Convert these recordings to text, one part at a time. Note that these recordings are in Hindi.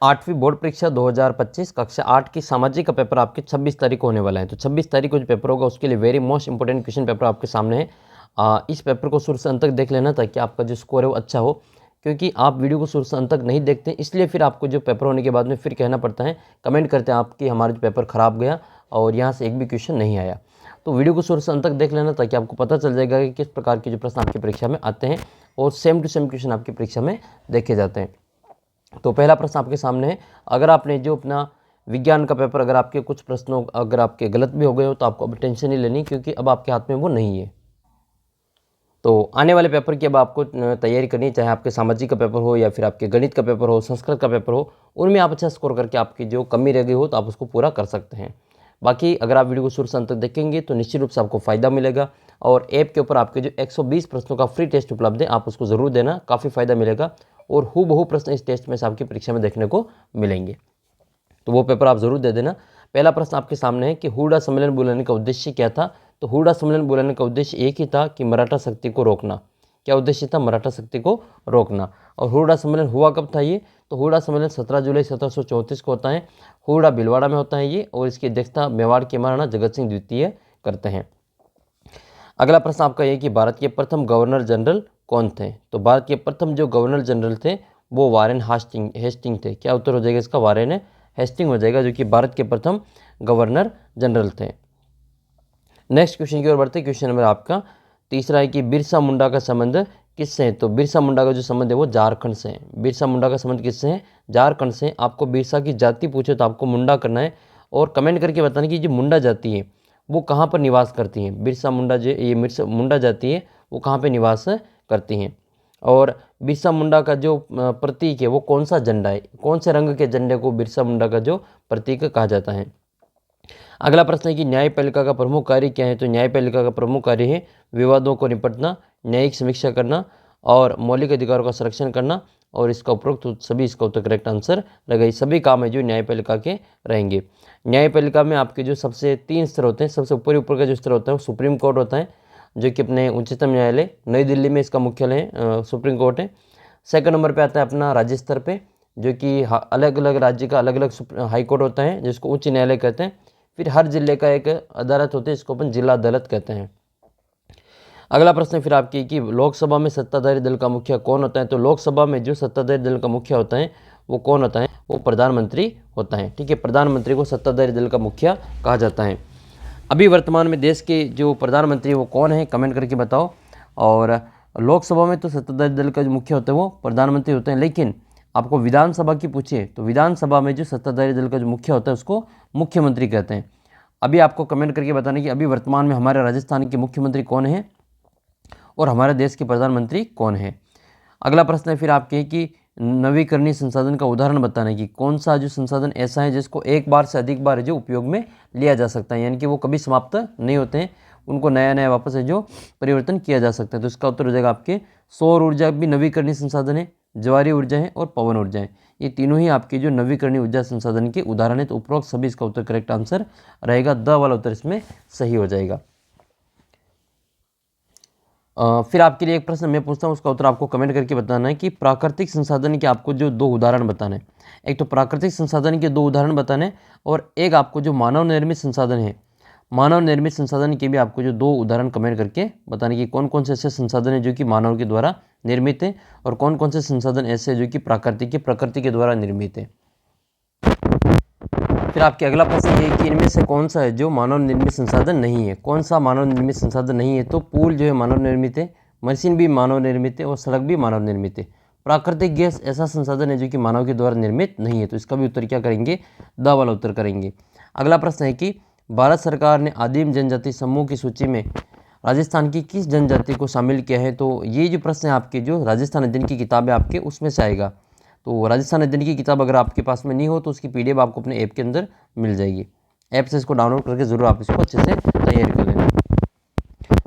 8वीं बोर्ड परीक्षा 2025 कक्षा 8 की सामाजिक का पेपर आपके 26 तारीख को होने वाला है। तो 26 तारीख को जो पेपर होगा उसके लिए very most important question paper आपके सामने है। इस पेपर को शुरू से अंत तक देख लेना ताकि आपका जो स्कोर है वो अच्छा हो, क्योंकि आप वीडियो को शुरू से अंत तक नहीं देखते, इसलिए फिर आपको जो पेपर होने के बाद में फिर कहना पड़ता है, कमेंट करते हैं आपकी हमारा जो पेपर ख़राब गया और यहाँ से एक भी क्वेश्चन नहीं आया। तो वीडियो को शुरू से अंत तक देख लेना ताकि आपको पता चल जाएगा कि किस प्रकार के जो प्रश्न आपकी परीक्षा में आते हैं और सेम टू सेम क्वेश्चन आपकी परीक्षा में देखे जाते हैं। तो पहला प्रश्न आपके सामने है। अगर आपने जो अपना विज्ञान का पेपर, अगर आपके कुछ प्रश्नों अगर आपके गलत भी हो गए हो तो आपको अब टेंशन नहीं लेनी, क्योंकि अब आपके हाथ में वो नहीं है। तो आने वाले पेपर की अब आपको तैयारी करनी, चाहे आपके सामाजिक का पेपर हो या फिर आपके गणित का पेपर हो, संस्कृत का पेपर हो, उनमें आप अच्छा स्कोर करके आपकी जो कमी रह गई हो तो आप उसको पूरा कर सकते हैं। बाकी अगर आप वीडियो को शुरू से अंत तक देखेंगे तो निश्चित रूप से आपको फ़ायदा मिलेगा। और ऐप के ऊपर आपके जो 120 प्रश्नों का फ्री टेस्ट उपलब्ध है, आप उसको ज़रूर देना, काफ़ी फ़ायदा मिलेगा और हूबहू प्रश्न इस टेस्ट में से आपकी परीक्षा में देखने को मिलेंगे। तो वो पेपर आप ज़रूर दे देना। पहला प्रश्न आपके सामने है कि हुडा सम्मेलन बुलाने का उद्देश्य क्या था। तो हुडा सम्मेलन बुलाने का उद्देश्य एक ही था कि मराठा शक्ति को रोकना। क्या उद्देश्य था? मराठा शक्ति को रोकना। और हुडा सम्मेलन हुआ कब था ये? तो हुडा सम्मेलन 17 जुलाई 1734 को होता है। हुडा भीलवाड़ा में होता है ये, और इसकी अध्यक्षता मेवाड़ के महाराणा जगत सिंह द्वितीय करते हैं। अगला प्रश्न आपका ये कि भारत के प्रथम गवर्नर जनरल कौन थे। तो भारत के प्रथम जो गवर्नर जनरल थे वो वारेन हेस्टिंग थे। क्या उत्तर हो जाएगा इसका? वारेन हेस्टिंग हो जाएगा, जो कि भारत के प्रथम गवर्नर जनरल थे। नेक्स्ट क्वेश्चन की ओर बढ़ते हैं। क्वेश्चन नंबर आपका तीसरा है कि बिरसा मुंडा का संबंध किससे है। तो बिरसा मुंडा का जो संबंध है वो झारखंड से है। बिरसा मुंडा का संबंध किससे है? झारखंड से। आपको बिरसा की जाति पूछे तो आपको मुंडा करना है और कमेंट करके बताना कि जो मुंडा जाति है वो कहाँ पर निवास करती हैं। बिरसा मुंडा जो ये मुंडा जाति है वो कहाँ पर निवास करती हैं। और बिरसा मुंडा का जो प्रतीक है वो कौन सा झंडा है, कौन से रंग के झंडे को बिरसा मुंडा का जो प्रतीक कहा जाता है। अगला प्रश्न है कि न्यायपालिका का प्रमुख कार्य क्या है। तो न्यायपालिका का प्रमुख कार्य है विवादों को निपटना, न्यायिक समीक्षा करना और मौलिक अधिकारों का संरक्षण करना। और इसका उपरोक्त सभी, इसका उत्तर करेक्ट आंसर रहेगा। सभी काम है जो न्यायपालिका के रहेंगे। न्यायपालिका में आपके जो सबसे 3 स्तर होते हैं। सबसे ऊपर का जो स्तर होता है वो सुप्रीम कोर्ट होता है, जो कि अपने उच्चतम न्यायालय नई दिल्ली में इसका मुख्यालय है, सुप्रीम कोर्ट है। सेकंड नंबर पे आता है अपना राज्य स्तर पे, जो कि अलग अलग राज्य का अलग अलग हाई कोर्ट होता है जिसको उच्च न्यायालय कहते हैं। फिर हर जिले का एक अदालत होती है, इसको अपन जिला अदालत कहते हैं। अगला प्रश्न फिर आपकी कि लोकसभा में सत्ताधारी दल का मुखिया कौन होता है। तो लोकसभा में जो सत्ताधारी दल का मुखिया होता है वो कौन होता है? वो प्रधानमंत्री होता है। ठीक है, प्रधानमंत्री को सत्ताधारी दल का मुखिया कहा जाता है। अभी वर्तमान में देश के जो प्रधानमंत्री वो कौन है, कमेंट करके बताओ। और लोकसभा में तो सत्ताधारी दल का जो मुखिया होता है वो प्रधानमंत्री होते हैं, लेकिन आपको विधानसभा की पूछिए तो विधानसभा में जो सत्ताधारी दल का जो मुखिया होता है उसको मुख्यमंत्री कहते हैं। अभी आपको कमेंट करके बताना कि अभी वर्तमान में हमारे राजस्थान के मुख्यमंत्री कौन है और हमारे देश के प्रधानमंत्री कौन है। अगला प्रश्न है फिर आपके कि नवीकरणीय संसाधन का उदाहरण बताना है कि कौन सा जो संसाधन ऐसा है जिसको एक बार से अधिक बार जो उपयोग में लिया जा सकता है, यानी कि वो कभी समाप्त नहीं होते हैं, उनको नया नया वापस है जो परिवर्तन किया जा सकता है। तो इसका उत्तर हो जाएगा आपके सौर ऊर्जा भी नवीकरणीय संसाधन है, ज्वारीय ऊर्जा है और पवन ऊर्जा है। ये तीनों ही आपकी जो नवीकरणीय ऊर्जा संसाधन के उदाहरण है। तो उपरोक्त सभी इसका उत्तर करेक्ट आंसर रहेगा। द वाला उत्तर इसमें सही हो जाएगा। फिर आपके लिए एक प्रश्न मैं पूछता हूँ, उसका उत्तर आपको कमेंट करके बताना है कि प्राकृतिक संसाधन के आपको जो 2 उदाहरण बताने हैं। एक तो प्राकृतिक संसाधन के 2 उदाहरण बताने और एक आपको जो मानव निर्मित संसाधन है, मानव निर्मित संसाधन के भी आपको जो 2 उदाहरण कमेंट करके बताने कि कौन कौन से ऐसे संसाधन हैं जो कि मानव के द्वारा निर्मित है और कौन कौन से संसाधन ऐसे हैं जो कि प्रकृति के द्वारा निर्मित है। फिर आपके अगला प्रश्न ये कि इनमें से कौन सा है जो मानव निर्मित संसाधन नहीं है। कौन सा मानव निर्मित संसाधन नहीं है? तो पुल जो है मानव निर्मित है, मशीन भी मानव निर्मित है और सड़क भी मानव निर्मित है। प्राकृतिक गैस ऐसा संसाधन है जो कि मानव के द्वारा निर्मित नहीं है। तो इसका भी उत्तर क्या करेंगे? द वाला उत्तर करेंगे। अगला प्रश्न है कि भारत सरकार ने आदिम जनजाति समूह की सूची में राजस्थान की किस जनजाति को शामिल किया है। तो ये जो प्रश्न है आपके जो राजस्थान अध्ययन की किताब है आपके उसमें से आएगा। तो राजस्थान अध्ययन की किताब अगर आपके पास में नहीं हो तो उसकी PDF आपको अपने ऐप के अंदर मिल जाएगी। ऐप से इसको डाउनलोड करके ज़रूर आप इसको अच्छे से तैयार कर लेना।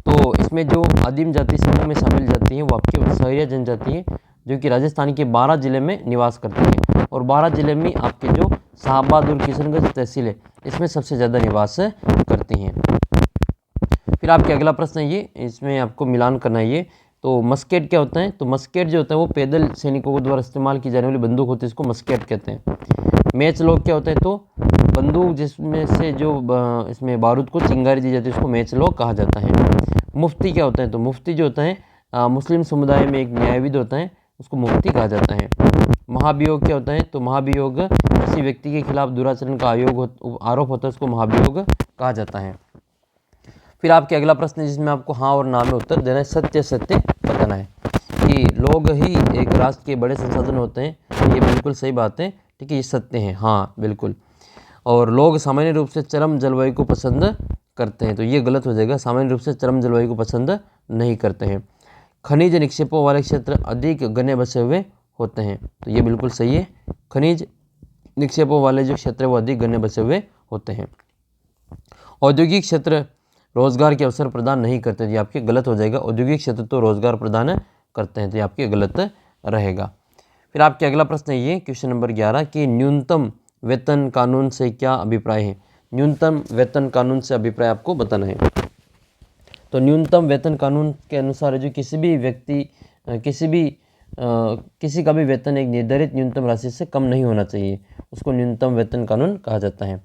तो इसमें जो आदिम जाति समूह में शामिल जाती हैं वो आपकी उत्सहरिया जनजाति है, जो कि राजस्थान के 12 जिले में निवास करती हैं। और 12 जिले में आपके जो शाहबाद और किशनगंज तहसील है इसमें सबसे ज़्यादा निवास करती हैं। फिर आपके अगला प्रश्न है ये, इसमें आपको मिलान करना है ये तो मस्केट क्या होता है? तो मस्केट जो होता है वो पैदल सैनिकों को द्वारा इस्तेमाल की जाने वाली बंदूक होती है, इसको मस्केट कहते हैं। मैच लॉक क्या होता है? तो बंदूक जिसमें से जो इसमें बारूद को चिंगारी दी जाती है उसको मैच लॉक कहा जाता है। मुफ्ती क्या होता है? तो मुफ्ती जो होता है मुस्लिम समुदाय में एक न्यायविद होता है, उसको मुफ्ती कहा जाता है। महाभियोग क्या होता है? तो महाभियोग किसी व्यक्ति के खिलाफ दुराचरण का आरोप होता है, उसको महाभियोग कहा जाता है। फिर आपके अगला प्रश्न है जिसमें आपको हाँ और ना में उत्तर देना है। सत्य सत्य बताना है कि लोग ही एक राष्ट्र के बड़े संसाधन होते हैं, ये बिल्कुल सही बात है, ठीक है, ये सत्य है, हाँ बिल्कुल। और लोग सामान्य रूप से चरम जलवायु को पसंद करते हैं, तो ये गलत हो जाएगा, सामान्य रूप से चरम जलवायु को पसंद नहीं करते हैं। खनिज निक्षेपों वाले क्षेत्र अधिक घने बसे हुए होते हैं, तो ये बिल्कुल सही है, खनिज निक्षेपों वाले जो क्षेत्र है वो अधिक घने बसे हुए होते हैं। औद्योगिक क्षेत्र रोजगार के अवसर प्रदान नहीं करते, ये आपके गलत हो जाएगा, औद्योगिक क्षेत्र तो रोजगार प्रदान करते हैं, तो ये आपके गलत रहेगा। फिर आपके अगला प्रश्न है ये क्वेश्चन नंबर 11 कि न्यूनतम वेतन कानून से क्या अभिप्राय है? न्यूनतम वेतन कानून से अभिप्राय आपको बताना है। तो न्यूनतम वेतन कानून के अनुसार जो किसी भी व्यक्ति किसी का भी वेतन एक निर्धारित न्यूनतम राशि से कम नहीं होना चाहिए, उसको न्यूनतम वेतन कानून कहा जाता है।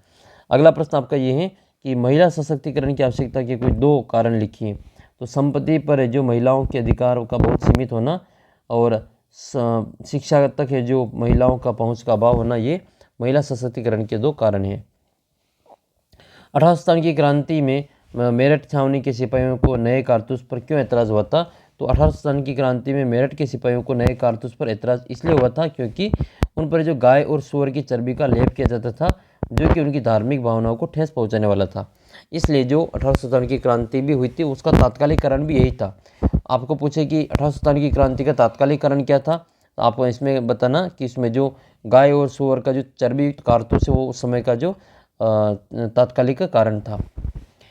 अगला प्रश्न आपका ये है कि महिला सशक्तिकरण की आवश्यकता के कोई 2 कारण लिखिए। तो संपत्ति पर जो महिलाओं के अधिकारों का बहुत सीमित होना और शिक्षा तक है जो महिलाओं का पहुंच का अभाव होना, ये महिला सशक्तिकरण के 2 कारण हैं। 1857 की क्रांति में मेरठ छावनी के सिपाहियों को नए कारतूस पर क्यों एतराज़ हुआ था? तो 1857 की क्रांति में मेरठ के सिपाहियों को नए कारतूस पर एतराज़ इसलिए हुआ था क्योंकि उन पर जो गाय और सूअर की चर्बी का लेप किया जाता था, जो कि उनकी धार्मिक भावनाओं को ठेस पहुंचाने वाला था। इसलिए जो 1857 की क्रांति भी हुई थी उसका तात्कालिक कारण भी यही था। आपको पूछे कि 1857 की क्रांति का तात्कालिक कारण क्या था, तो आपको इसमें बताना कि इसमें जो गाय और सूअर का जो चर्बी युक्त कारतूस है वो उस समय का जो तात्कालिक कारण था।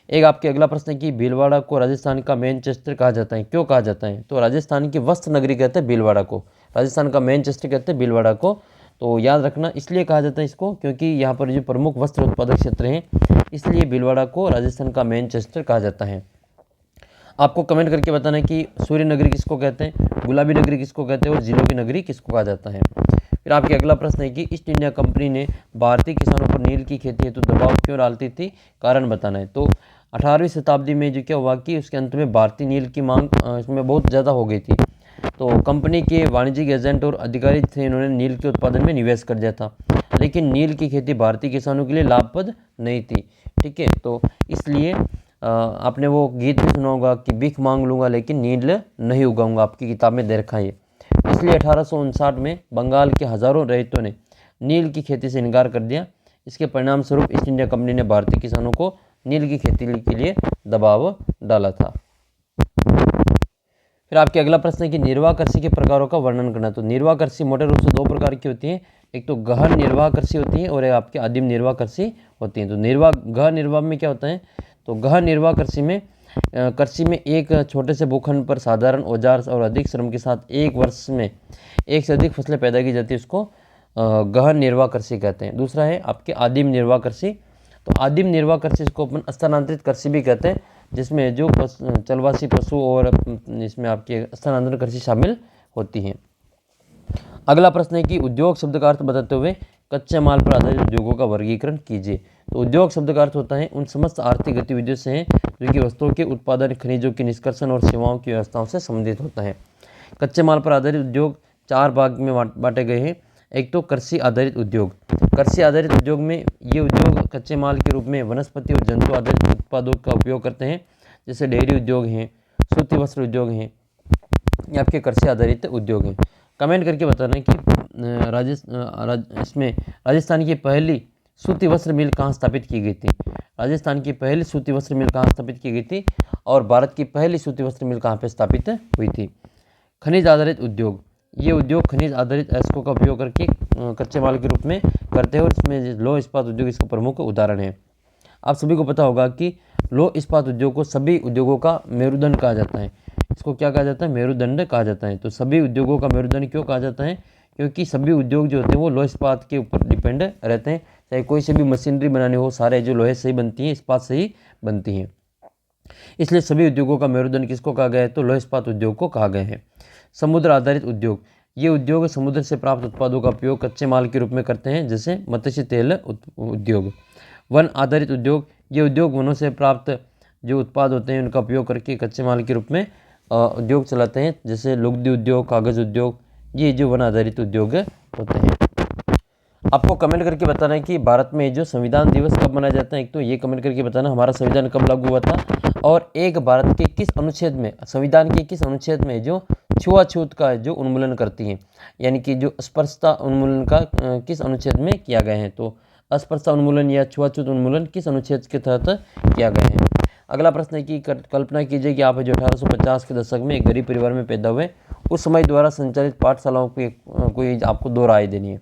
एक आपके अगला प्रश्न है कि भीलवाड़ा को राजस्थान का मैनचेस्टर कहा जाता है, क्यों कहा जाता है? तो राजस्थान की वस्त्र नगरी कहते हैं भीलवाड़ा को, राजस्थान का मैनचेस्टर कहते हैं भीलवाड़ा को। तो याद रखना इसलिए कहा जाता है इसको क्योंकि यहाँ पर जो प्रमुख वस्त्र उत्पादक क्षेत्र हैं, इसलिए भीलवाड़ा को राजस्थान का मैनचेस्टर कहा जाता है। आपको कमेंट करके बताना है कि सूर्य नगरी किसको कहते हैं, गुलाबी नगरी किसको कहते हैं और जिलों की नगरी किसको कहा जाता है। फिर आपके अगला प्रश्न है कि ईस्ट इंडिया कंपनी ने भारतीय किसानों पर नील की खेती हेतु दबाव क्यों डालती थी, कारण बताना है। तो 18वीं शताब्दी में जो क्या हुआ कि उसके अंत में भारतीय नील की मांग इसमें बहुत ज़्यादा हो गई थी, तो कंपनी के वाणिज्यिक एजेंट और अधिकारी थे, इन्होंने नील के उत्पादन में निवेश कर दिया था, लेकिन नील की खेती भारतीय किसानों के लिए लाभप्रद नहीं थी, ठीक है। तो इसलिए आपने वो गीत भी सुना होगा कि भीख मांग लूँगा लेकिन नील नहीं उगाऊंगा, आपकी किताब में दे रखा है। इसलिए 1859 में बंगाल के हजारों रैयतों ने नील की खेती से इनकार कर दिया। इसके परिणाम स्वरूप ईस्ट इंडिया कंपनी ने भारतीय किसानों को नील की खेती के लिए दबाव डाला था। फिर आपके अगला प्रश्न है कि निर्वाह कृषि के प्रकारों का वर्णन करना। तो निर्वाह कृषि मोटे रूप से 2 प्रकार की होती है, एक तो गहन निर्वाह कृषि होती है और एक आपके आदिम निर्वाह कृषि होती है। तो गहन निर्वाह में क्या होता है? तो गहन निर्वाह कृषि में एक छोटे से भूखंड पर साधारण औजार और अधिक श्रम के साथ एक वर्ष में एक से अधिक फसलें पैदा की जाती है, उसको गहन निर्वाह कृषि कहते हैं। दूसरा है आपके आदिम निर्वाह कृषि। तो आदिम निर्वाह कृषि को अपन स्थानांतरित कृषि भी कहते हैं, जिसमें जो चलवासी पशु और इसमें आपके स्थानांतरण कृषि शामिल होती हैं। अगला प्रश्न है कि उद्योग शब्द का अर्थ बताते हुए कच्चे माल पर आधारित उद्योगों का वर्गीकरण कीजिए। तो उद्योग शब्द का अर्थ होता है उन समस्त आर्थिक गतिविधियों से है जो कि वस्तुओं के उत्पादन, खनिजों के निष्कर्षण और सेवाओं की व्यवस्थाओं से संबंधित होता है। कच्चे माल पर आधारित उद्योग 4 भाग में बांटे गए हैं। एक तो कृषि आधारित उद्योग। कृषि आधारित उद्योग में ये उद्योग कच्चे माल के रूप में वनस्पति और जंतु आधारित उत्पादों का उपयोग करते हैं, जैसे डेयरी उद्योग हैं, सूती वस्त्र उद्योग हैं, ये आपके कृषि आधारित उद्योग हैं। कमेंट करके बताना कि इसमें राजस्थान की पहली सूती वस्त्र मिल कहाँ स्थापित की गई थी। राजस्थान की पहली सूती वस्त्र मिल कहाँ स्थापित की गई थी और भारत की पहली सूती वस्त्र मिल कहाँ पर स्थापित हुई थी। खनिज आधारित उद्योग, ये उद्योग खनिज आधारित अयस्कों का उपयोग करके कच्चे माल के रूप में करते हैं और इसमें लौह इस्पात उद्योग इसका प्रमुख उदाहरण है। आप सभी को पता होगा कि लौह इस्पात उद्योग को सभी उद्योगों का मेरुदंड कहा जाता है। इसको क्या कहा जाता है? मेरुदंड कहा जाता है। तो सभी उद्योगों का मेरुदंड क्यों कहा जाता है? क्योंकि सभी उद्योग जो होते हैं वो लौह इस्पात के ऊपर डिपेंड रहते हैं। चाहे कोई से भी मशीनरी बनानी हो, सारे जो लोहे से ही बनती हैं, इस्पात से ही बनती हैं। इसलिए सभी उद्योगों का मेरुदंड किसको कहा गया है, तो लौह इस्पात उद्योग को कहा गया है। समुद्र आधारित उद्योग, ये उद्योग समुद्र से प्राप्त उत्पादों का उपयोग कच्चे माल के रूप में करते हैं, जैसे मत्स्य तेल उद्योग। वन आधारित उद्योग, ये उद्योग वनों से प्राप्त जो उत्पाद होते हैं उनका उपयोग करके कच्चे माल के रूप में उद्योग चलाते हैं, जैसे लुगदी उद्योग, कागज़ उद्योग, ये जो वन आधारित उद्योग होते हैं। आपको कमेंट करके बताना है कि भारत में जो संविधान दिवस कब मनाया जाता है। एक तो ये कमेंट करके बताना हमारा संविधान कब लागू हुआ था, और एक भारत के किस अनुच्छेद में, संविधान के किस अनुच्छेद में जो छुआछूत का जो उन्मूलन करती है, यानी कि जो अस्पृश्यता उन्मूलन का किस अनुच्छेद में किया गया है। तो अस्पृश्यता उन्मूलन या छुआछूत उन्मूलन किस अनुच्छेद के तहत किया गया है। अगला प्रश्न है कि कल्पना कीजिए कि आप जो 1850 के दशक में एक गरीब परिवार में पैदा हुए, उस समय द्वारा संचालित पाठशालाओं की कोई आपको 2 राय देनी है।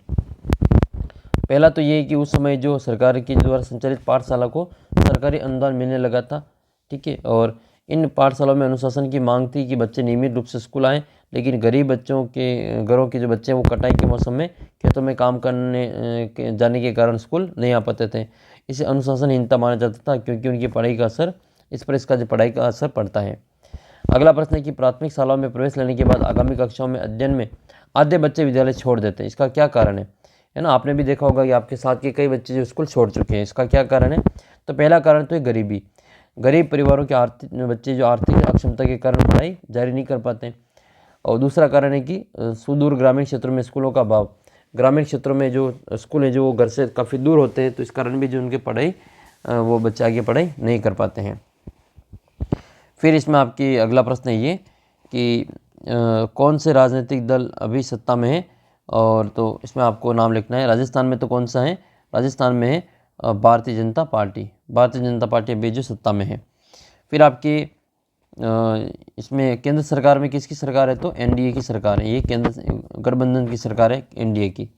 पहला तो ये कि उस समय जो सरकार के द्वारा संचालित पाठशाला को सरकारी अनुदान मिलने लगा था, ठीक है, और इन पाठशालाओं में अनुशासन की मांग थी कि बच्चे नियमित रूप से स्कूल आएँ, लेकिन गरीब बच्चों के घरों के जो बच्चे हैं वो कटाई के मौसम में खेतों में काम करने जाने के कारण स्कूल नहीं आ पाते थे। इसे अनुशासनहीनता माना जाता था, क्योंकि उनकी पढ़ाई का असर इसका जो पढ़ाई का असर पड़ता है। अगला प्रश्न है कि प्राथमिक शालाओं में प्रवेश लेने के बाद आगामी कक्षाओं में अध्ययन में आधे बच्चे विद्यालय छोड़ देते हैं, इसका क्या कारण है ना। आपने भी देखा होगा कि आपके साथ के कई बच्चे जो स्कूल छोड़ चुके हैं, इसका क्या कारण है। तो पहला कारण तो है गरीबी, गरीब परिवारों के बच्चे जो आर्थिक अक्षमता के कारण पढ़ाई जारी नहीं कर पाते हैं। और दूसरा कारण है कि सुदूर ग्रामीण क्षेत्रों में स्कूलों का अभाव, ग्रामीण क्षेत्रों में जो स्कूल हैं जो वो घर से काफ़ी दूर होते हैं, तो इस कारण भी जो उनके पढ़ाई वो बच्चे आगे पढ़ाई नहीं कर पाते हैं। फिर इसमें आपकी अगला प्रश्न है ये कि कौन से राजनीतिक दल अभी सत्ता में है, और तो इसमें आपको नाम लिखना है। राजस्थान में तो कौन सा है, राजस्थान में है भारतीय जनता पार्टी, भारतीय जनता पार्टी अभी जो सत्ता में है। फिर आपकी इसमें केंद्र सरकार में किसकी सरकार है, तो एनडीए की सरकार है, ये केंद्र गठबंधन की सरकार है एनडीए की।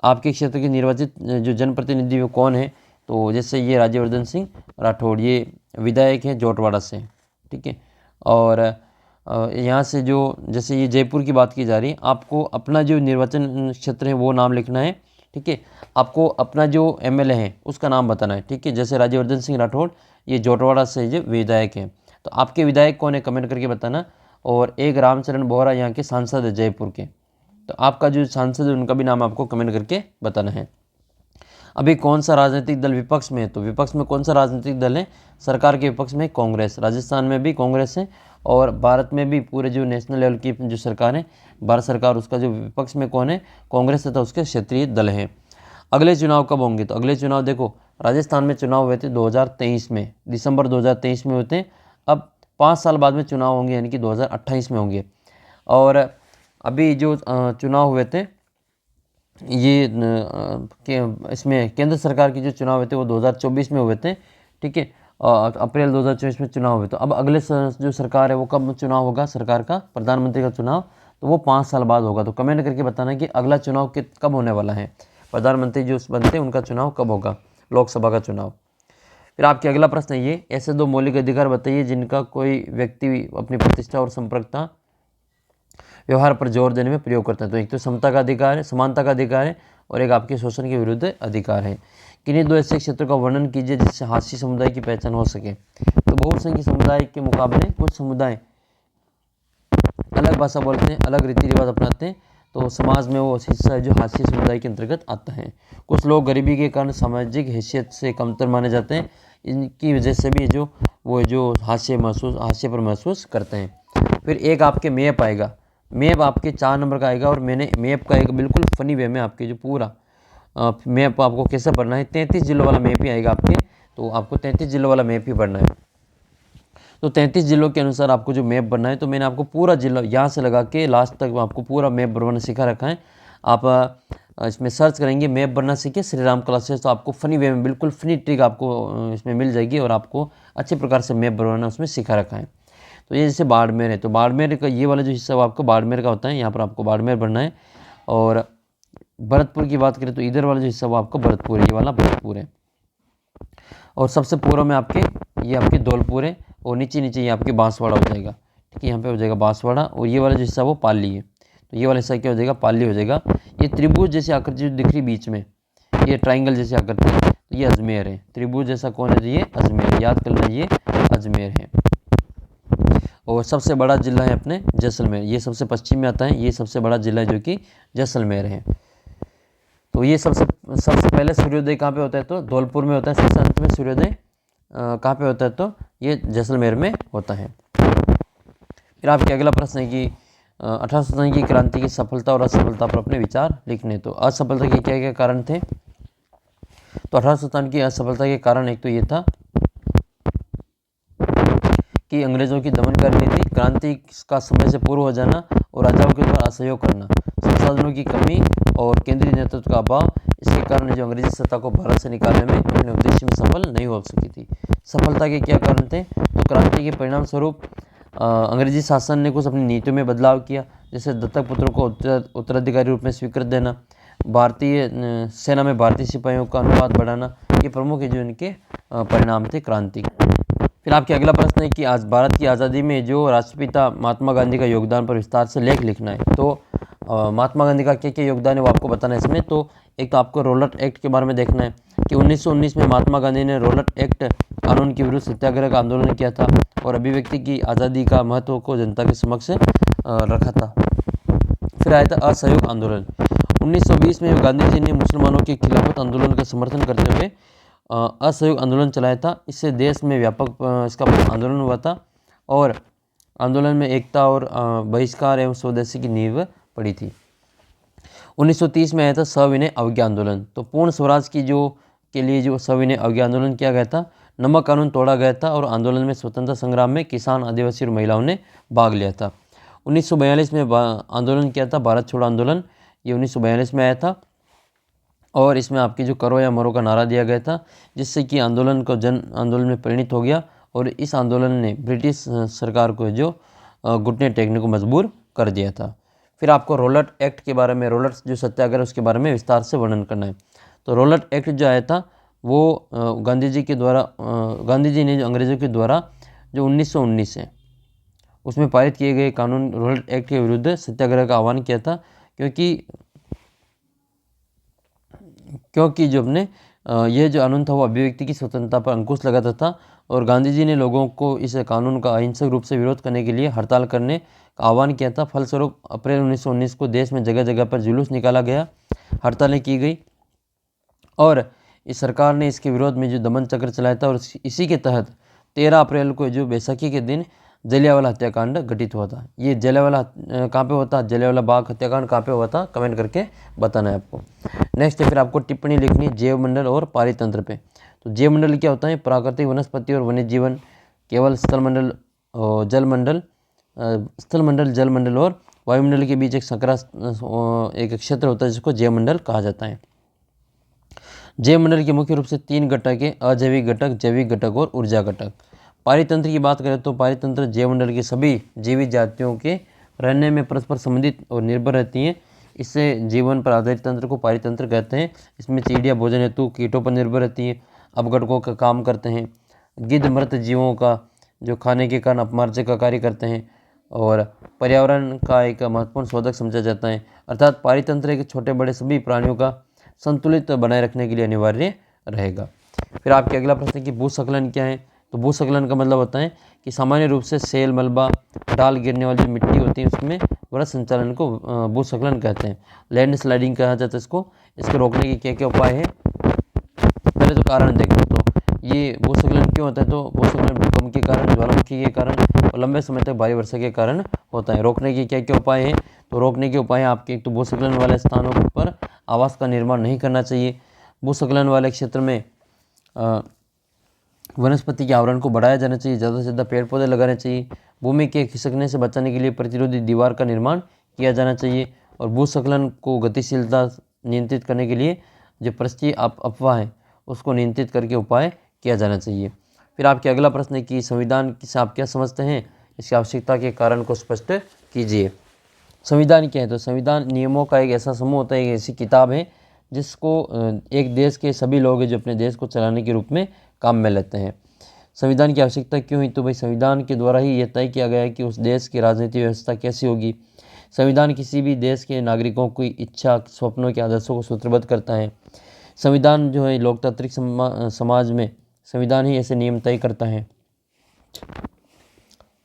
आपके क्षेत्र के निर्वाचित जो जनप्रतिनिधि वो कौन है, तो जैसे ये राज्यवर्धन सिंह राठौड़, ये विधायक हैं जोटवाड़ा से, ठीक है। और यहाँ से जो जैसे ये जयपुर की बात की जा रही है, आपको अपना जो निर्वाचन क्षेत्र है वो नाम लिखना है, ठीक है। आपको अपना जो एमएलए है उसका नाम बताना है, ठीक है। जैसे राज्यवर्धन सिंह राठौड़ ये जोटवाड़ा से जो विधायक हैं, तो आपके विधायक कौन है कमेंट करके बताना। और एक रामचरण बोहरा यहाँ के सांसद है जयपुर के, तो आपका जो सांसद है उनका भी नाम आपको कमेंट करके बताना है। अभी कौन सा राजनीतिक दल विपक्ष में है, तो विपक्ष में कौन सा राजनीतिक दल है, सरकार के विपक्ष में कांग्रेस, राजस्थान में भी कांग्रेस है, और भारत में भी पूरे जो नेशनल लेवल की जो सरकार है भारत सरकार, उसका जो विपक्ष में कौन है, कांग्रेस तथा उसके क्षेत्रीय दल हैं। अगले चुनाव कब होंगे, तो अगले चुनाव देखो राजस्थान में चुनाव हुए थे 2023 में, दिसंबर 2023 में होते हैं। अब 5 साल बाद में चुनाव होंगे, यानी कि 2028 में होंगे। और अभी जो चुनाव हुए थे ये इसमें केंद्र सरकार के जो चुनाव हुए थे वो 2024 में हुए थे, ठीक है। अप्रैल 2024 में चुनाव हुए। तो अब अगले जो सरकार है वो कब चुनाव होगा, सरकार का प्रधानमंत्री का चुनाव, तो वो 5 साल बाद होगा। तो कमेंट करके बताना कि अगला चुनाव कब होने वाला है, प्रधानमंत्री जो बनते हैं उनका चुनाव कब होगा, लोकसभा का चुनाव। फिर आपके अगला प्रश्न है ये, ऐसे 2 मौलिक अधिकार बताइए जिनका कोई व्यक्ति अपनी प्रतिष्ठा और संपर्कता व्यवहार पर जोर देने में प्रयोग करता है। तो एक तो समता का अधिकार है, समानता का अधिकार है, और एक आपके शोषण के विरुद्ध अधिकार है। किन्हीं 2 ऐसे क्षेत्रों का वर्णन कीजिए जिससे हास्य समुदाय की पहचान हो सके। तो बहुसंख्यक समुदाय के मुकाबले कुछ समुदाय अलग भाषा बोलते हैं, अलग रीति रिवाज अपनाते हैं, तो समाज में वो हिस्सा है जो हास्य समुदाय के अंतर्गत आता है। कुछ लोग गरीबी के कारण सामाजिक हैसियत से कमतर माने जाते हैं, इनकी वजह से भी जो हास्य पर महसूस करते हैं। फिर एक आपके मैप आएगा, मैप आपके 4 नंबर का आएगा, और मैंने मैप का एक बिल्कुल फनी वे में आपके जो पूरा मैप आपको कैसे भरना है, 33 जिलों वाला मैप ही आएगा आपके, तो आपको 33 जिलों वाला मैप ही भरना है। तो 33 जिलों के अनुसार आपको जो मैप बनना है, तो मैंने आपको पूरा जिला यहाँ से लगा के लास्ट तक आपको पूरा मैप बनवाना सिखा रखा है। आप इसमें सर्च करेंगे मैप बनना सीखे श्री राम क्लासेस, तो आपको फनी वे में बिल्कुल फनी ट्रिक आपको इसमें मिल जाएगी, और आपको अच्छे प्रकार से मैप बनवाना उसमें सिखा रखा है। तो ये जैसे बाड़मेर है, तो बाड़मेर का ये वाला जो हिस्सा वो आपको बाड़मेर का होता है, यहाँ पर आपको बाड़मेर बनना है। और भरतपुर की बात करें तो इधर वाला जो हिस्सा वो आपको भरतपुर है, ये वाला भरतपुर है। और सबसे पूर्व में ये आपके धौलपुर है, और नीचे ये आपके बांसवाड़ा हो जाएगा, ठीक है, यहाँ पे हो जाएगा बांसवाड़ा। और ये वाला जो हिस्सा वो पाली है, तो ये वाला हिस्सा क्या हो जाएगा, पाली हो जाएगा। ये त्रिभुज जैसी आकृति जो दिख रही बीच में, ये ट्राइंगल जैसी आकृति, तो ये अजमेर है। त्रिभुज जैसा कौन है, तो ये अजमेर, याद करना ये अजमेर है। और सबसे बड़ा ज़िला है अपने जैसलमेर, ये सबसे पश्चिम में आता है, ये सबसे बड़ा ज़िला है जो कि जैसलमेर है। तो ये सबसे पहले सूर्योदय कहाँ पे होता है, तो धौलपुर में होता है। सबसे अंत में सूर्योदय कहाँ पे होता है, तो ये जैसलमेर में होता है। फिर आपके अगला प्रश्न है कि 1857 की क्रांति की सफलता और असफलता पर अपने विचार लिखने। तो असफलता के क्या क्या कारण थे, तो 1857 की असफलता के कारण एक तो ये था कि अंग्रेजों की दमनकारी नीति, क्रांति का समय से पूर्व हो जाना और राजाओं के द्वारा असहयोग करना, संसाधनों की कमी और केंद्रीय नेतृत्व का अभाव, इसके कारण जो अंग्रेजी सत्ता को भारत से निकालने में अपने उद्देश्य में सफल नहीं हो सकी थी। सफलता के क्या कारण थे, तो क्रांति के परिणाम स्वरूप अंग्रेजी शासन ने कुछ अपनी नीतियों में बदलाव किया, जैसे दत्तक पुत्रों को उत्तराधिकारी रूप में स्वीकृत देना, भारतीय सेना में भारतीय सिपाहियों का अनुपात बढ़ाना, ये प्रमुख जो इनके परिणाम थे क्रांति। फिर आपके अगला प्रश्न है कि आज भारत की आज़ादी में जो राष्ट्रपिता महात्मा गांधी का योगदान पर विस्तार से लेख लिखना है। तो महात्मा गांधी का क्या क्या योगदान है वो आपको बताना है इसमें। तो एक तो आपको रोलट एक्ट के बारे में देखना है कि 1919 में महात्मा गांधी ने रोलट एक्ट कानून के विरुद्ध सत्याग्रह का आंदोलन किया था और अभिव्यक्ति की आज़ादी का महत्व को जनता के समक्ष रखा था। फिर आया था असहयोग आंदोलन। 1920 में गांधी जी ने मुसलमानों के खिलाफत आंदोलन का समर्थन करते हुए असहयोग आंदोलन चलाया था। इससे देश में व्यापक इसका आंदोलन हुआ था और आंदोलन में एकता और बहिष्कार एवं स्वदेशी की नींव पड़ी थी। 1930 में आया था सविनय अवज्ञा आंदोलन। तो पूर्ण स्वराज की के लिए जो सविनय अवज्ञा आंदोलन किया गया था, नमक कानून तोड़ा गया था और आंदोलन में स्वतंत्रता संग्राम में किसान, आदिवासी और महिलाओं ने भाग लिया था। 1942 में आंदोलन किया था भारत छोड़ो आंदोलन, ये 1942 में आया था और इसमें आपकी जो करो या मरो का नारा दिया गया था, जिससे कि आंदोलन को जन आंदोलन में परिणित हो गया और इस आंदोलन ने ब्रिटिश सरकार को जो घुटने टेकने को मजबूर कर दिया था। फिर आपको रोलट एक्ट के बारे में, रोलट जो सत्याग्रह उसके बारे में विस्तार से वर्णन करना है। तो रोलट एक्ट जो आया था वो गांधी जी ने जो अंग्रेज़ों के द्वारा जो 1919 है उसमें पारित किए गए कानून रोलट एक्ट के विरुद्ध सत्याग्रह का आह्वान किया था, क्योंकि जो अपने यह जो कानून था वो अभिव्यक्ति की स्वतंत्रता पर अंकुश लगाता था और गांधी जी ने लोगों को इस कानून का अहिंसक रूप से विरोध करने के लिए हड़ताल करने का आह्वान किया था। फलस्वरूप अप्रैल 1919 को देश में जगह जगह पर जुलूस निकाला गया, हड़तालें की गई और इस सरकार ने इसके विरोध में जो दमन चक्र चलाया था और इसी के तहत 13 अप्रैल को जो बैसाखी के दिन जलियांवाला हत्याकांड घटित हुआ था। ये जलियांवाला कहाँ पे हुआ था, जलियांवाला बाग हत्याकांड कहाँ पे हुआ था, कमेंट करके बताना है आपको। नेक्स्ट है फिर आपको टिप्पणी लिखनी जैव मंडल और पारितंत्र पे। तो जैव मंडल क्या होता है, प्राकृतिक वनस्पति और वन्य जीवन, केवल स्थल मंडल, जल मंडल और वायुमंडल के बीच एक संकरा एक क्षेत्र होता है जिसको जैव मंडल कहा जाता है। जैव मंडल के मुख्य रूप से 3 घटक है, अजैविक घटक, जैविक घटक और ऊर्जा घटक। पारितंत्र की बात करें तो पारितंत्र जैव मंडल की सभी जीवित जातियों के रहने में परस्पर संबंधित और निर्भर रहती हैं। इससे जीवन पर आधारित तंत्र को पारितंत्र कहते हैं। इसमें चिड़िया भोजन हेतु कीटों पर निर्भर रहती हैं, अपघटकों का काम करते हैं, गिद्ध मृत जीवों का जो खाने के कारण अपमार्जक का कार्य करते हैं और पर्यावरण का एक महत्वपूर्ण शोधक समझा जाता है। अर्थात पारितंत्र के छोटे बड़े सभी प्राणियों का संतुलित बनाए रखने के लिए अनिवार्य रहेगा। फिर आपके अगला प्रश्न कि भूस्खलन क्या है। तो भूस्खलन का मतलब होता है कि सामान्य रूप से सेल, मलबा, डाल गिरने वाली जो मिट्टी होती है उसमें वृक्ष संचालन को भूस्खलन कहते हैं। लैंड स्लाइडिंग कहा जाता है इसको। इसको रोकने के क्या क्या उपाय है, पहले तो कारण देखो। तो ये भूस्खलन क्यों होता है, तो भूस्खलन भूकंप के कारण, ज्वालामुखी के कारण और लंबे समय तक भारी वर्षा के कारण होता है। रोकने के क्या क्या उपाय हैं, तो रोकने के उपाय आपके एक तो भूस्खलन वाले स्थानों पर आवास का निर्माण नहीं करना चाहिए। भूस्खलन वाले क्षेत्र में वनस्पति के आवरण को बढ़ाया जाना चाहिए, ज़्यादा से ज़्यादा पेड़ पौधे लगाने चाहिए। भूमि के खिसकने से बचाने के लिए प्रतिरोधी दीवार का निर्माण किया जाना चाहिए और भूस्खलन को गतिशीलता नियंत्रित करने के लिए जो परिस्थिति अफवाह है उसको नियंत्रित करके उपाय किया जाना चाहिए। फिर आपके अगला प्रश्न है कि संविधान से आप क्या समझते हैं, इसकी आवश्यकता के कारण को स्पष्ट कीजिए। संविधान क्या है, तो संविधान नियमों का एक ऐसा समूह होता है, एक ऐसी किताब है जिसको एक देश के सभी लोग जो अपने देश को चलाने के रूप में काम में लेते हैं। संविधान की आवश्यकता क्यों हुई, तो भाई संविधान के द्वारा ही यह तय किया गया है कि उस देश की राजनीतिक व्यवस्था कैसी होगी। संविधान किसी भी देश के नागरिकों की इच्छा, स्वप्नों के आदर्शों को सूत्रबद्ध करता है। संविधान जो है लोकतांत्रिक समाज में संविधान ही ऐसे नियम तय करता है।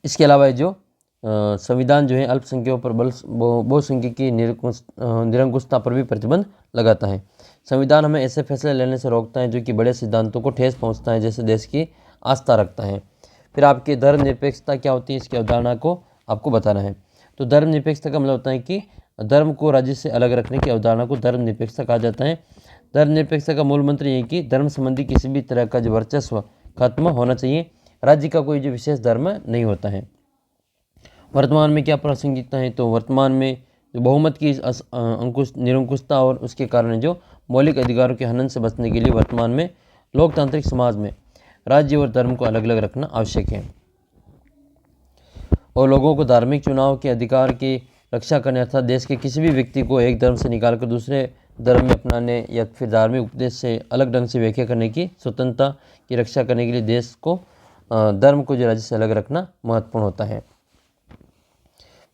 इसके अलावा जो संविधान जो है अल्पसंख्यकों पर बहुसंख्यक की निरंकुशता पर भी प्रतिबंध लगाता है। संविधान हमें ऐसे फैसले लेने से रोकता है जो कि बड़े सिद्धांतों को ठेस पहुंचता है, जैसे देश की आस्था रखता है। फिर आपकी धर्मनिरपेक्षता क्या होती है, इसकी अवधारणा को आपको बताना है। तो धर्मनिरपेक्षता का मतलब होता है कि धर्म को राज्य से अलग रखने की अवधारणा को धर्मनिरपेक्षता कहा जाता है। धर्मनिरपेक्षता का मूल मंत्र ये है कि धर्म संबंधी किसी भी तरह का जो वर्चस्व खत्म होना चाहिए। राज्य का कोई जो विशेष धर्म नहीं होता है। वर्तमान में क्या प्रासंगिकता है, तो वर्तमान में जो बहुमत की निरंकुशता और उसके कारण जो मौलिक अधिकारों के हनन से बचने के लिए वर्तमान में लोकतांत्रिक समाज में राज्य और धर्म को अलग अलग रखना आवश्यक है। और लोगों को धार्मिक चुनाव के अधिकार की रक्षा करने अर्थात देश के किसी भी व्यक्ति को एक धर्म से निकालकर दूसरे धर्म में अपनाने या फिर धार्मिक उपदेश से अलग ढंग से व्याख्या करने की स्वतंत्रता की रक्षा करने के लिए देश को धर्म को जो राज्य से अलग रखना महत्वपूर्ण होता है।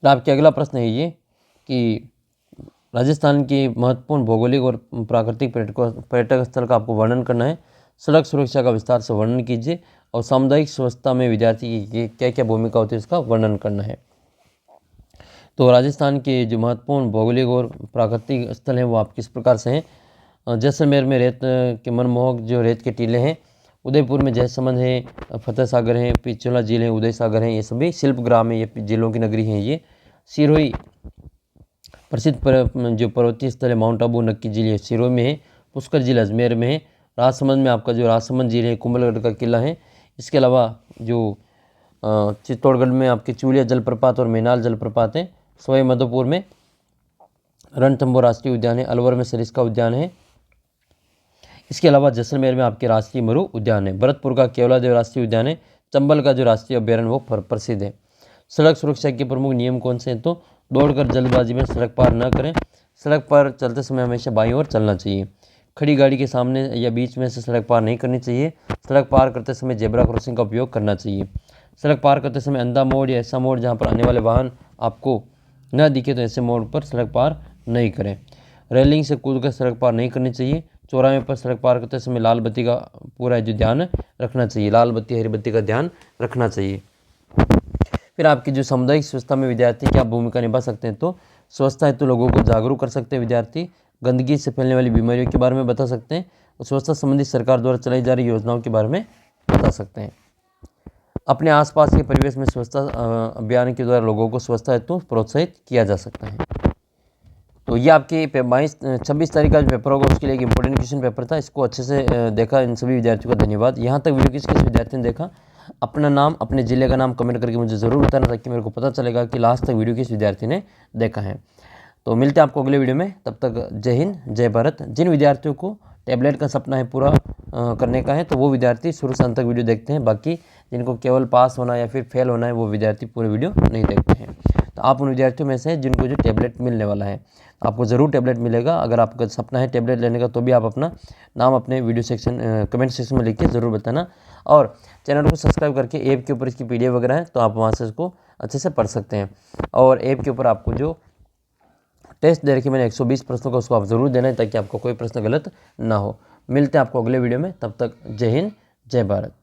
तो आपके अगला प्रश्न है ये कि राजस्थान की महत्वपूर्ण भौगोलिक और प्राकृतिक पर्यटक स्थल का आपको वर्णन करना है। सड़क सुरक्षा का विस्तार से वर्णन कीजिए और सामुदायिक स्वच्छता में विद्यार्थी की क्या क्या भूमिका होती है उसका वर्णन करना है। तो राजस्थान के जो महत्वपूर्ण भौगोलिक और प्राकृतिक स्थल हैं वो आप किस प्रकार से हैं। जैसलमेर में रेत के मनमोहक जो रेत के टीले हैं, उदयपुर में जयसमंद है, फतेह सागर है, पिछोला झील है, उदय सागर है, ये सभी शिल्प ग्राम है, ये झीलों की नगरी है। ये सिरोही प्रसिद्ध जो पर्वतीय स्थल है माउंट आबू नक्की झील है सिरोही में है। पुष्कर झील अजमेर में है। राजसमंद में आपका जो राजसमंद झील है कुंभलगढ़ का किला है। इसके अलावा जो चित्तौड़गढ़ में आपके चूलिया जलप्रपात और मैनाल जलप्रपात है। सवाई माधोपुर में रणथंभौर राष्ट्रीय उद्यान है। अलवर में सरिस्का उद्यान है। इसके अलावा जैसलमेर में आपके राष्ट्रीय मरु उद्यान है। भरतपुर का केवलादेव राष्ट्रीय उद्यान है। चंबल का जो राष्ट्रीय अभ्यारण्य वो प्रसिद्ध है। सड़क सुरक्षा के प्रमुख नियम कौन से हैं, तो दौड़कर जल्दबाजी में सड़क पार न करें। सड़क पर चलते समय हमेशा बाईं ओर चलना चाहिए। खड़ी गाड़ी के सामने या बीच में से सड़क पार नहीं करनी चाहिए। सड़क पार करते समय जेब्रा क्रॉसिंग का उपयोग करना चाहिए। सड़क पार करते समय अंधा मोड़ या ऐसा मोड़ जहाँ पर आने वाले वाहन आपको न दिखे तो ऐसे मोड़ पर सड़क पार नहीं करें। रेलिंग से कूदकर सड़क पार नहीं करनी चाहिए। चौराहे पर सड़क पार करते समय लाल बत्ती का पूरा जो ध्यान रखना चाहिए, लाल बत्ती हरी बत्ती का ध्यान रखना चाहिए। फिर आपकी जो सामुदायिक स्वच्छता में विद्यार्थी क्या भूमिका निभा सकते हैं, तो स्वच्छता हेतु लोगों को जागरूक कर सकते हैं विद्यार्थी। गंदगी से फैलने वाली बीमारियों के बारे में बता सकते हैं और स्वच्छता संबंधी सरकार द्वारा चलाई जा रही योजनाओं के बारे में बता सकते हैं। अपने आसपास के परिवेश में स्वच्छता अभियान के द्वारा लोगों को स्वच्छता हेतु प्रोत्साहित किया जा सकता है। तो ये आपके 26 तारीख का जो पेपर होगा उसके लिए एक इंपॉर्टेंट क्वेश्चन पेपर था। इसको अच्छे से देखा इन सभी विद्यार्थियों का धन्यवाद। यहाँ तक वीडियो किस विद्यार्थी ने देखा, अपना नाम अपने ज़िले का नाम कमेंट करके मुझे ज़रूर बताना ताकि मेरे को पता चलेगा कि लास्ट तक वीडियो किस विद्यार्थी ने देखा है। तो मिलते हैं आपको अगले वीडियो में, तब तक जय हिंद जय भारत। जिन विद्यार्थियों को टैबलेट का सपना है पूरा करने का है तो वो विद्यार्थी शुरू से अंत तक वीडियो देखते हैं। बाकी जिनको केवल पास होना या फिर फेल होना है वो विद्यार्थी पूरे वीडियो नहीं देखते हैं। तो आप उन विद्यार्थियों में से हैं जिनको जो टैबलेट मिलने वाला है। आपको ज़रूर टैबलेट मिलेगा। अगर आपका सपना है टैबलेट लेने का तो भी आप अपना नाम अपने वीडियो सेक्शन कमेंट सेक्शन में लिख के ज़रूर बताना। और चैनल को सब्सक्राइब करके ऐप के ऊपर इसकी PDF वगैरह है तो आप वहाँ से इसको अच्छे से पढ़ सकते हैं। और ऐप के ऊपर आपको जो टेस्ट दे रखी मैंने 120 प्रश्नों का उसको आप ज़रूर देना है ताकि आपको कोई प्रश्न गलत ना हो। मिलते हैं आपको अगले वीडियो में, तब तक जय हिंद जय भारत।